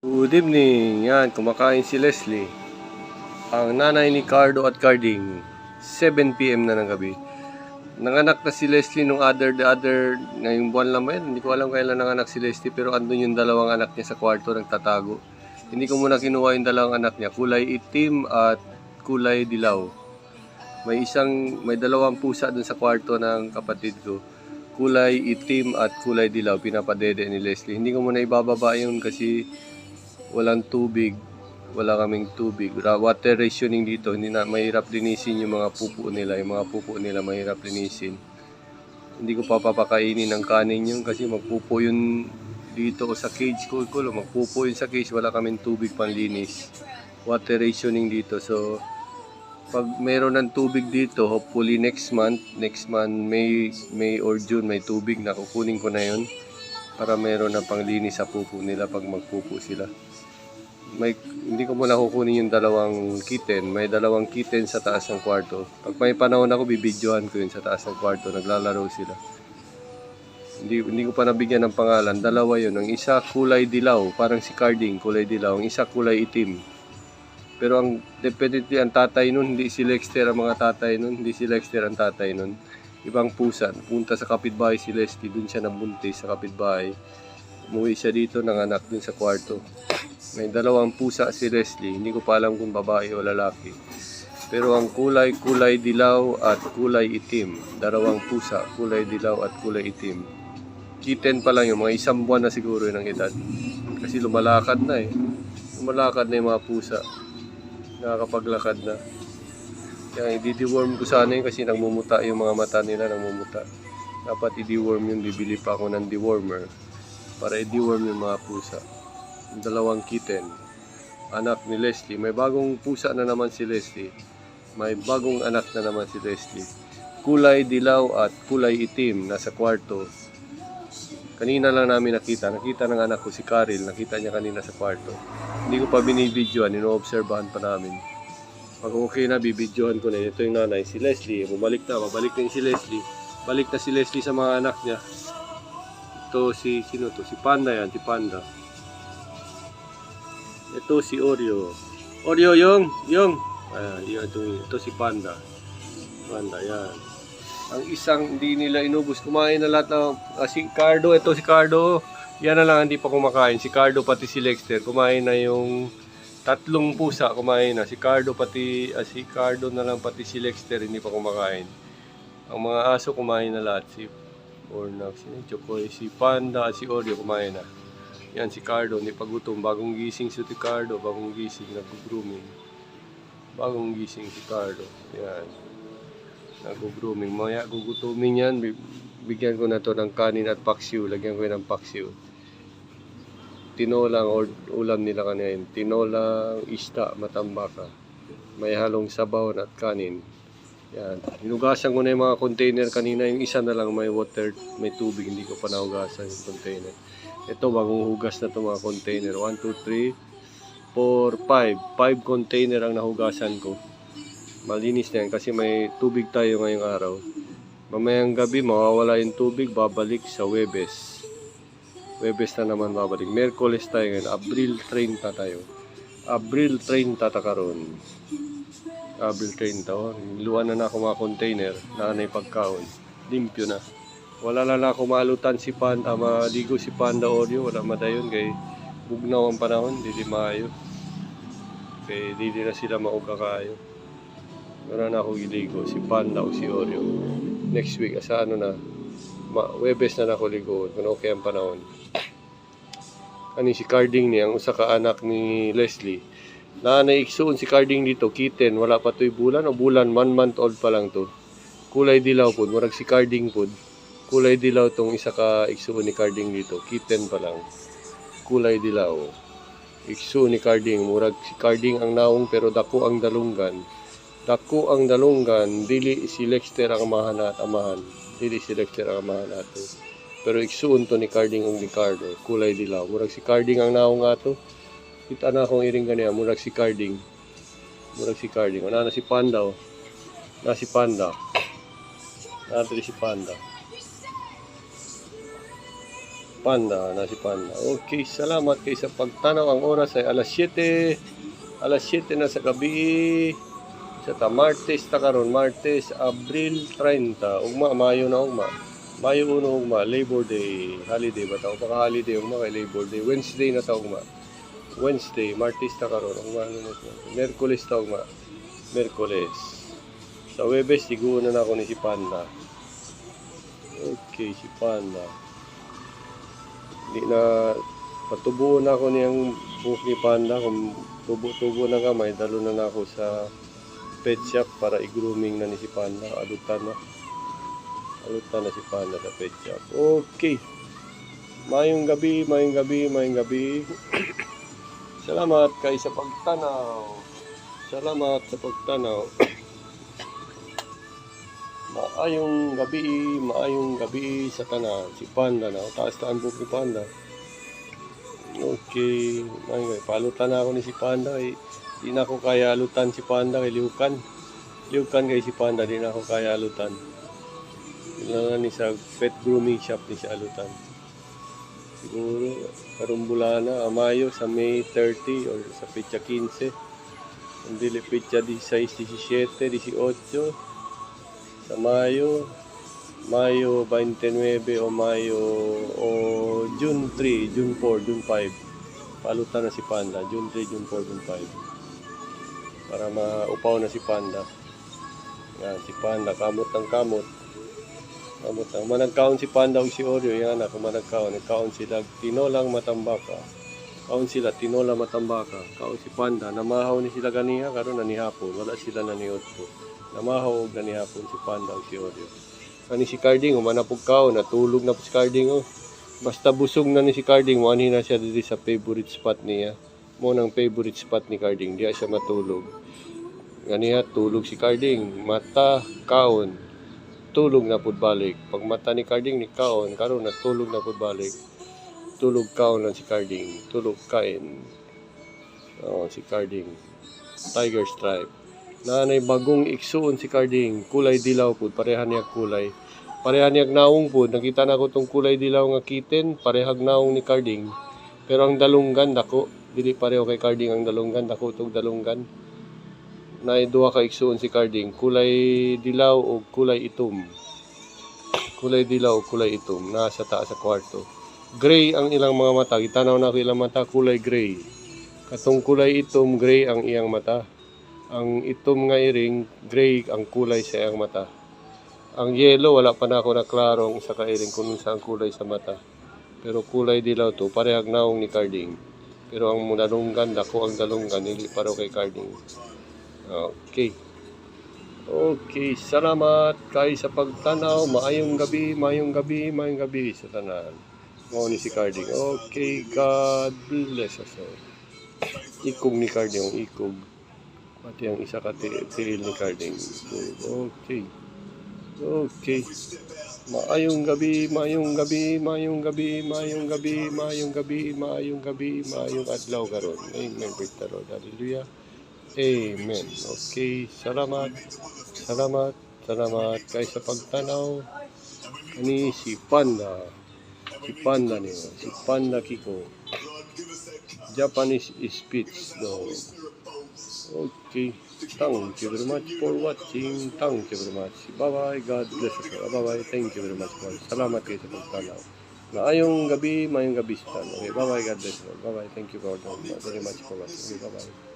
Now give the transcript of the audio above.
Good evening. Yan, kumakain si Leslie. Ang nanay ni Cardo at Carding. 7 PM na ng gabi. Nanganak na si Leslie nung ngayong buwan lang ba yun? Hindi ko alam kailan nanganak si Leslie, pero andun yung dalawang anak niya sa kwarto nagtatago. Hindi ko muna kinuha yung dalawang anak niya. Kulay itim at kulay dilaw. May dalawang pusa dun sa kwarto ng kapatid ko. Kulay itim at kulay dilaw, pinapadede ni Leslie. Hindi ko muna ibababa yun kasi walang tubig, wala kaming tubig. Water rationing dito, hindi na mahirap linisin yung mga pupo nila. Yung mga pupo nila mahirap linisin. Hindi ko pa papakainin ng kanin yun kasi magpupo yun dito sa cage ko. Magpupo yun sa cage, wala kaming tubig panlinis. Water rationing dito. So pag mayroon ng tubig dito, hopefully next month, May or June, may tubig na kukunin ko na yun para mayroon na panglinis sa pupo nila pag magpupo sila. Hindi ko muna kukunin yung dalawang kitten. May dalawang kitten sa taas ng kwarto. Pag may panahon ako, bibidyohan ko yun sa taas ng kwarto. Naglalaro sila. Hindi ko pa nabigyan ng pangalan. Dalawa yun. Ang isa kulay dilaw, parang si Carding, kulay dilaw. Ang isa kulay itim. Pero definitely ang tatay nun, hindi si Lexter ang mga tatay nun. Hindi si Lexter ang tatay nun. Ibang pusa. Punta sa kapitbahay si Leslie. Dun siya nabuntis sa kapitbahay. Umuwi siya dito, nanganak dun sa kwarto. May dalawang pusa si Leslie. Hindi ko pa alam kung babae o lalaki. Pero ang kulay dilaw at kulay itim. Dalawang pusa, kulay dilaw at kulay itim. Kitten pa lang yung mga isang buwan na siguro yun ang edad. Kasi lumalakad na eh. Lumalakad na yung mga pusa. Nakakapaglakad na. Kaya i-deworm ko sana yun kasi nagmumuta yung mga mata nila, nagmumuta. Dapat i-deworm yun, bibili pa ako ng dewormer para i-deworm yung mga pusa. Yung dalawang kitten, anak ni Leslie. May bagong pusa na naman si Leslie. May bagong anak na naman si Leslie. Kulay dilaw at kulay itim, nasa kwarto. Kanina lang namin nakita ng anak ko si Karil, nakita niya kanina sa kwarto. Hindi ko pa binibidyohan, ino-obserbahan pa namin. Pag okay na, bibidyohan ko na. Ito yung nanay, si Leslie. Babalik na yung si Leslie. Balik na si Leslie sa mga anak niya. Ito sino to? Si Panda yan, si Panda. Ito si Oreo. Oreo, yung. Ayan, ito si Panda. Panda, yan. Ang isang hindi nila inubos. Kumain na lahat ng... si Cardo, ito si Cardo. Yan na lang hindi pa kumakain. Si Cardo pati si Lexter. Kumain na yung tatlong pusa. Kumain na. Si Cardo na lang pati si Lexter hindi pa kumakain. Ang mga aso kumain na lahat. Si Ornax, si Chokoy, si Panda, si Oreo kumain na. Yan si Cardo, hindi pa gutom. Bagong gising si Cardo, bagong gising, nag-grooming. Bagong gising si Cardo. Yan. Nag-grooming. Maya gugutumin yan. Bigyan ko na to ng kanin at paksiw. Lagyan ko yan ng paksiw. Tinolang or ulam nila kanina. Tinolang isda, matambaka. May halong sabaw at kanin. Yan. Hinugasan ko na yung mga container kanina. Yung isa na lang may water, may tubig. Hindi ko pa nahugasan yung container. Ito, bagong hugas na ito mga container. 1, 2, 3, 4, 5. 5 container ang nahugasan ko. Malinis na yan kasi may tubig tayo ngayong araw. Mamayang gabi, mawawala yung tubig. Babalik sa Webes. Webes na naman babalik. Merkules tayo ngayon. Abril 30 tayo. Abril 30 takaroon. Abril 30. Luwan na ako mga container. Nanay pagkaon. Limpyo na. Wala na ako malutan si Panda, maligo si Panda Oreo, wala madayon kay bugnaw ang panahon, hindi maayo. Kay hindi na sila mauga kayo. Wala na ako iligo, si Panda o si Oreo. Next week, asa Webes na ako ligo, kung okay ang panahon. Si Carding niya, ang usa ka anak ni Leslie. Naiksuon si Carding dito, kitten, wala pa to'y bulan o bulan, 1 month old pa lang to. Kulay dilaw po, murag si Carding po. Kulay dilaw tong isa ka iksuon ni Carding dito. Kitten pa lang. Kulay dilaw. Iksuon ni Carding. Murag si Carding ang naong pero dako ang dalunggan. Dako ang dalunggan. Dili si Lexter ang amahan at amahan. Dili si Lexter ang amahan ato. Pero iksuon to ni Carding ang Ricardo. Kulay dilaw. Murag si Carding ang naong ato. Kita na akong iring kaniya. Murag si Carding. Murag si Carding. Ano na si Panda oh. Na si Panda. Nato si Panda. Panda, na si Panda. Okay, salamat kay sa pagtanaw. Ang oras ay alas 7. Alas 7 na sa gabi. Sa Martes ta karon, Martes, Abril 30. Ugma, Mayo na ugma. Mayo 1 ugma, Labor Day. Holiday ba tao? Paka-holiday ugma kay Labor Day. Wednesday na ta ugma. Wednesday, Martes ta karon. Ugma ano na ito? Merkulis ta ugma. Merkulis. Sa Webes, tiguan na ako ni si Panda. Okay, si Panda. Hindi na patubuon na ako niyang buhok ni Panda. Kung tubo-tubo na kamay, dalo na ako sa pet shop para i-grooming na ni si Panda. Alutan na. Alutan na si Panda sa pet shop. Okay. Mayong gabi, mayong gabi, mayong gabi. Salamat kay sa pagtanaw. Salamat sa pagtanaw. Maayong gabi sa tanan. Si Panda na, taas taan po ni Panda. Okay, palutan na ako ni si Panda. Di na ako kaya alutan si Panda kay Liukan. Liukan kay si Panda, di na ako kaya alutan. Kailangan ni sa pet grooming shop ni siya alutan. Siguro, karumbulana, Mayo sa May 30 or sa petsa 15. Hindi petsa 16, 17, 18. Sa Mayo 29 o Mayo o June 3, June 4, June 5. Palutan na si Panda, June 3, June 4, June 5. Para maupaw na si Panda. Yan, si Panda, kamot ng kamot. Kamot ng managkaon si Panda o si Oreo, yan na, kung managkaon. Nagkaon sila, tinolang matambaka. Kaon sila, tinola matambaka. Kaon si Panda, namahaw ni sila ganiha, karon na ni hapon. Wala sila na ni Otto. Namahaw na ni hapon si Panda o si Oreo. Kani si Carding, umanapog kao, natulog na po si Carding. Oh. Basta busog na ni si Carding, muanhin na siya dito sa favorite spot niya. Mo ng favorite spot ni Carding, diya siya matulog. Ganiha, tulog si Carding, mata, kaon, tulog na po balik. Pag mata ni Carding ni kaon, karon natulog na po balik. Tulog kaon lang si Carding, tulog kain. Oh, si Carding, Tiger Stripe. Nanay bagong iksuon si Carding, kulay dilaw po, parehan niya kulay. Parehan niya naong po, nakita na ko tong kulay dilaw nga kitten, parehag naong ni Carding. Pero ang dalunggan dako, dili pareho kay Carding ang dalunggan, dako tong dalunggan. Nay duha ka iksuon si Carding, kulay dilaw o kulay itom. Kulay dilaw o kulay itom, nasa taas sa kwarto. Gray ang ilang mga mata, gitanaw na ko ilang mata, kulay gray. Katong kulay itom, gray ang iyang mata. Ang itom nga iring, gray ang kulay sa iyang mata. Ang yellow, wala pa na ako naklarong sa kairing kung saan kulay sa mata. Pero kulay dilaw to, parehag naong ni Carding. Pero ang dalunggan, dako ang dalunggan, hindi paro kay Carding. Okay. Okay, salamat kay sa pagtanaw. Maayong gabi, maayong gabi, maayong gabi sa tanan. Mo ni si Carding. Okay, God bless us all. Ikog ni Carding, ikog. Pati ang isa ka tiil ni Carding. Okay. Okay. Maayong gabi, maayong gabi, maayong gabi, maayong gabi, maayong gabi, maayong gabi, maayong adlaw karon. Amen. Praise the Lord. Hallelujah. Amen. Okay. Salamat. Salamat. Salamat kay sa pagtanaw. Ani si Panda. Si Panda niyo. Si Panda Kiko. Japanese speech dog. Okay. Thank you very much for watching. Thank you very much. Bye-bye. God bless us. Bye-bye. Thank you very much. Salamat kayo sa pagtanaw. Maayong gabi, maayong gabi sa tanong. Okay, bye-bye. God bless you. Bye-bye. Thank you very much for watching. Okay, bye-bye.